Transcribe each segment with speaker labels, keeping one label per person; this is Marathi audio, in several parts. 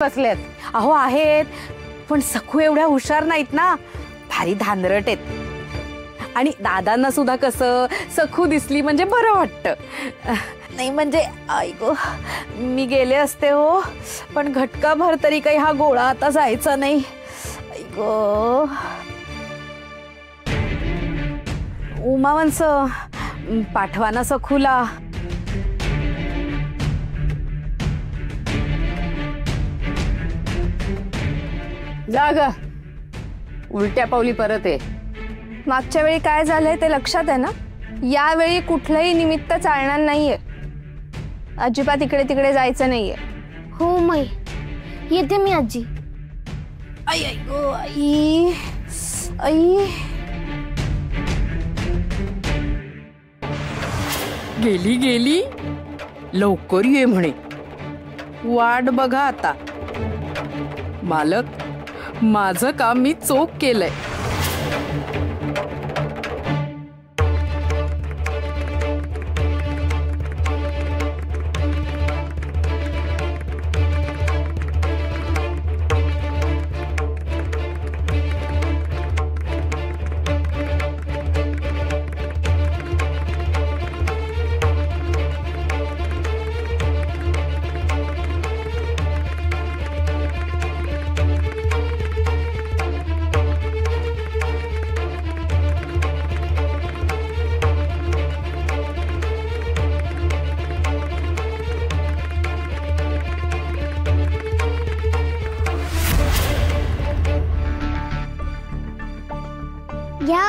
Speaker 1: बसलेत. अहो आहेत, पण सखू एवढ्या हुशार नाहीत ना, भारी धानरट आहेत. आणि दादांना सुद्धा कसं सखू दिसली म्हणजे बरं वाटतं. नाही म्हणजे ऐको मी गेले असते हो, पण घटका भर तरी काही हा गोळा आता जायचा नाही. ऐको उमावंस पाठवा ना सखूला. जा ग, उलट्या पावली परत आहे.
Speaker 2: मागच्या वेळी काय झालंय ते लक्षात आहे ना? यावेळी कुठलंही निमित्त चालणार नाहीये. अजिबात इकडे तिकडे जायचं नाहीये.
Speaker 3: हो मै, येते मी आजी.
Speaker 2: आई आई गो आई आई.
Speaker 1: गेली गेली, लवकर ये म्हणे. वाट बघा आता. मालक, माझं काम मी चोख केलंय.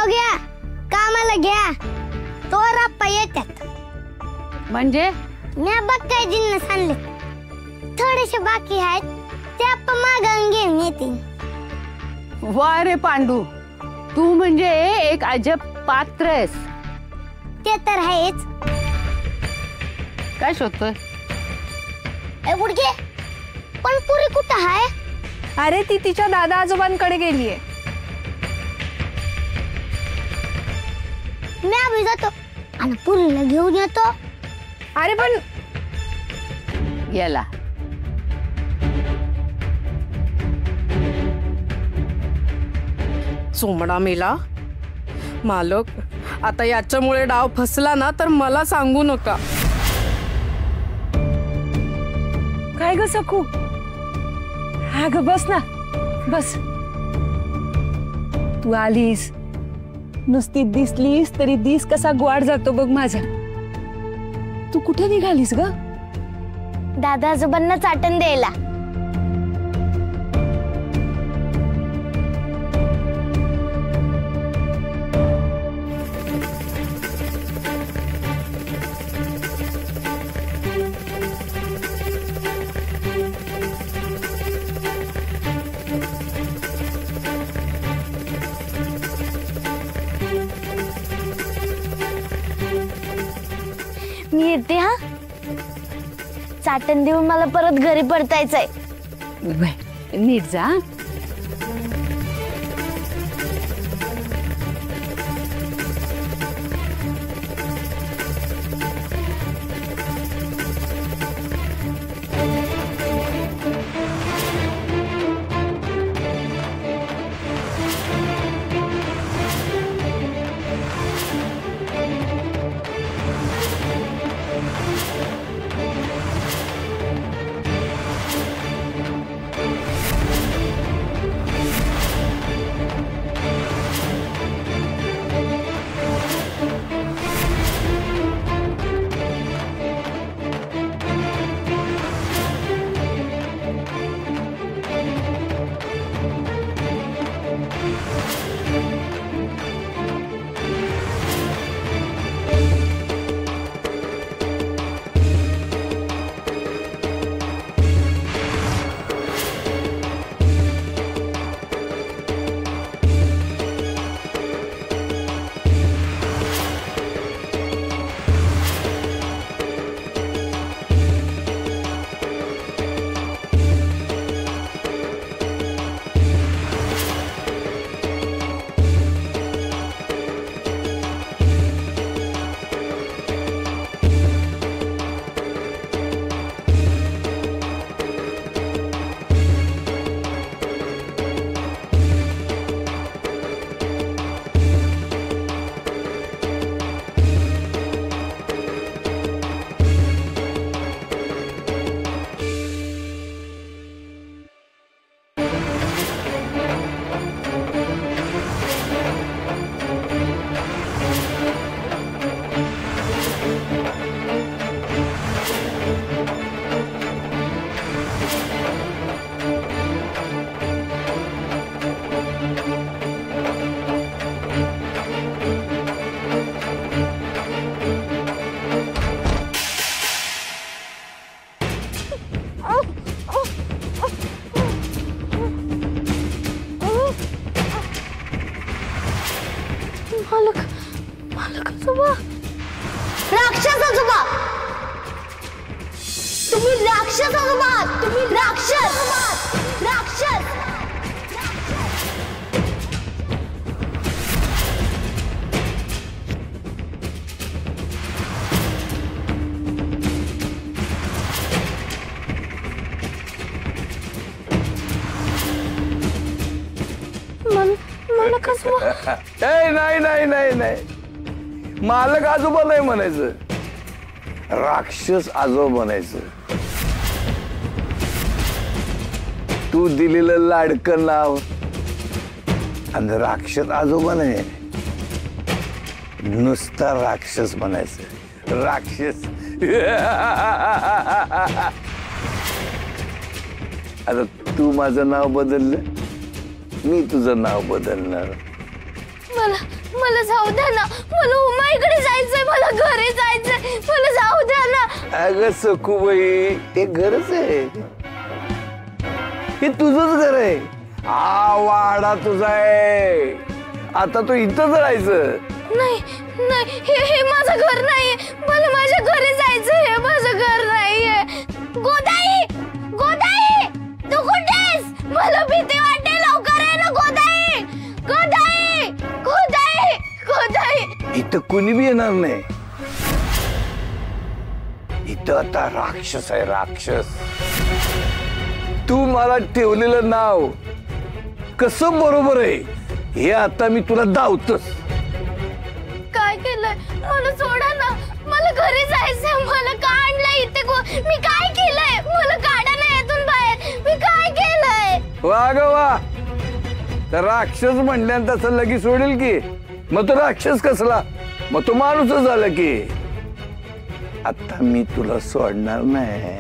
Speaker 3: घ्या कामाला घ्या. तो राप्पा येतात.
Speaker 1: म्हणजे
Speaker 3: मी बघ काय जिन्नस आणले, थोडेसे बाकी आहेत ते आप्पा मागून घेऊन येतील.
Speaker 1: वा रे पांडू, तू म्हणजे एक अजब पात्र आहेस.
Speaker 3: ते तर आहेच.
Speaker 1: काय शोधतोय?
Speaker 3: गुडघे पण पुरी कुठं आहे?
Speaker 2: अरे ती तिच्या दादा आजोबांकडे गेलीये.
Speaker 3: मी अभि जातो आणि पुरीला घेऊन येतो.
Speaker 2: अरे पण
Speaker 1: याला चोमडा मेला. मालक, आता याच्यामुळे डाव फसला ना तर मला सांगू नका.
Speaker 2: काय ग सखू? हा ग बस ना, बस. तू आलीस, नुसती दिसलीस तरी दिस कसा ग्वाड जातो बघ माझा. तू कुठे निघालीस ग?
Speaker 3: दादा आजोबांना चाटण द्यायला. मी येते हा. चाटण देऊन मला परत घरी परतायचंय.
Speaker 1: नीट जा.
Speaker 2: आजोबा,
Speaker 3: राक्षस आजोबा, तुम्ही राक्षस आजोबा, तुम्ही राक्षस राक्षस.
Speaker 2: मालक आजोबा.
Speaker 4: नाही नाही नाही नाही, मालक आजोबा नाही म्हणायचं, राक्षस आजोबा म्हणायचं. तू दिलेलं लाडकं नाव आणि राक्षस आजोबा नाही, नुसता राक्षस म्हणायचं, राक्षस. आता तू माझं नाव बदललं, मी तुझं नाव बदलणार.
Speaker 2: मला जाऊ द्या ना, मला उमाईकडे जायचंय, मला घरी जायचंय, मला जाऊ द्या ना.
Speaker 4: अगं सखूबाई, ते घरच आहे, हे तुझंच घर आहे, हा वाडा तुझा आहे, आता तू इथंच राहायचं.
Speaker 2: नाही नाही, हे माझं घर नाहीये, मला माझ्या घरी जायचंय, हे माझं घर नाहीये. गोदाई, गोदाई, तू कुठेस? मला भीती वाटते, लवकर ये ना गोदाई, गोदाई, गोदाई, गोदाई.
Speaker 4: इथं कुणी बी येणार नाही, इथं आता राक्षस आहे, राक्षस. तू मला ठेवलेलं नाव कसं बरोबर आहे हे आता मी तुला दावतोस.
Speaker 2: काय केलंय? मला सोडा ना, मला घरी जायचंय, मला का आणलंय इथे? मी काय केलंय? मला काढा ना यातून बाहेर, मी काय केलंय?
Speaker 4: वा ग वा, तर राक्षस म्हणल्यानंतर तसं लगेच सोडेल की, मग तो राक्षस कसला, मग तो माणूसच झाला की. आता मी तुला सोडणार नाही.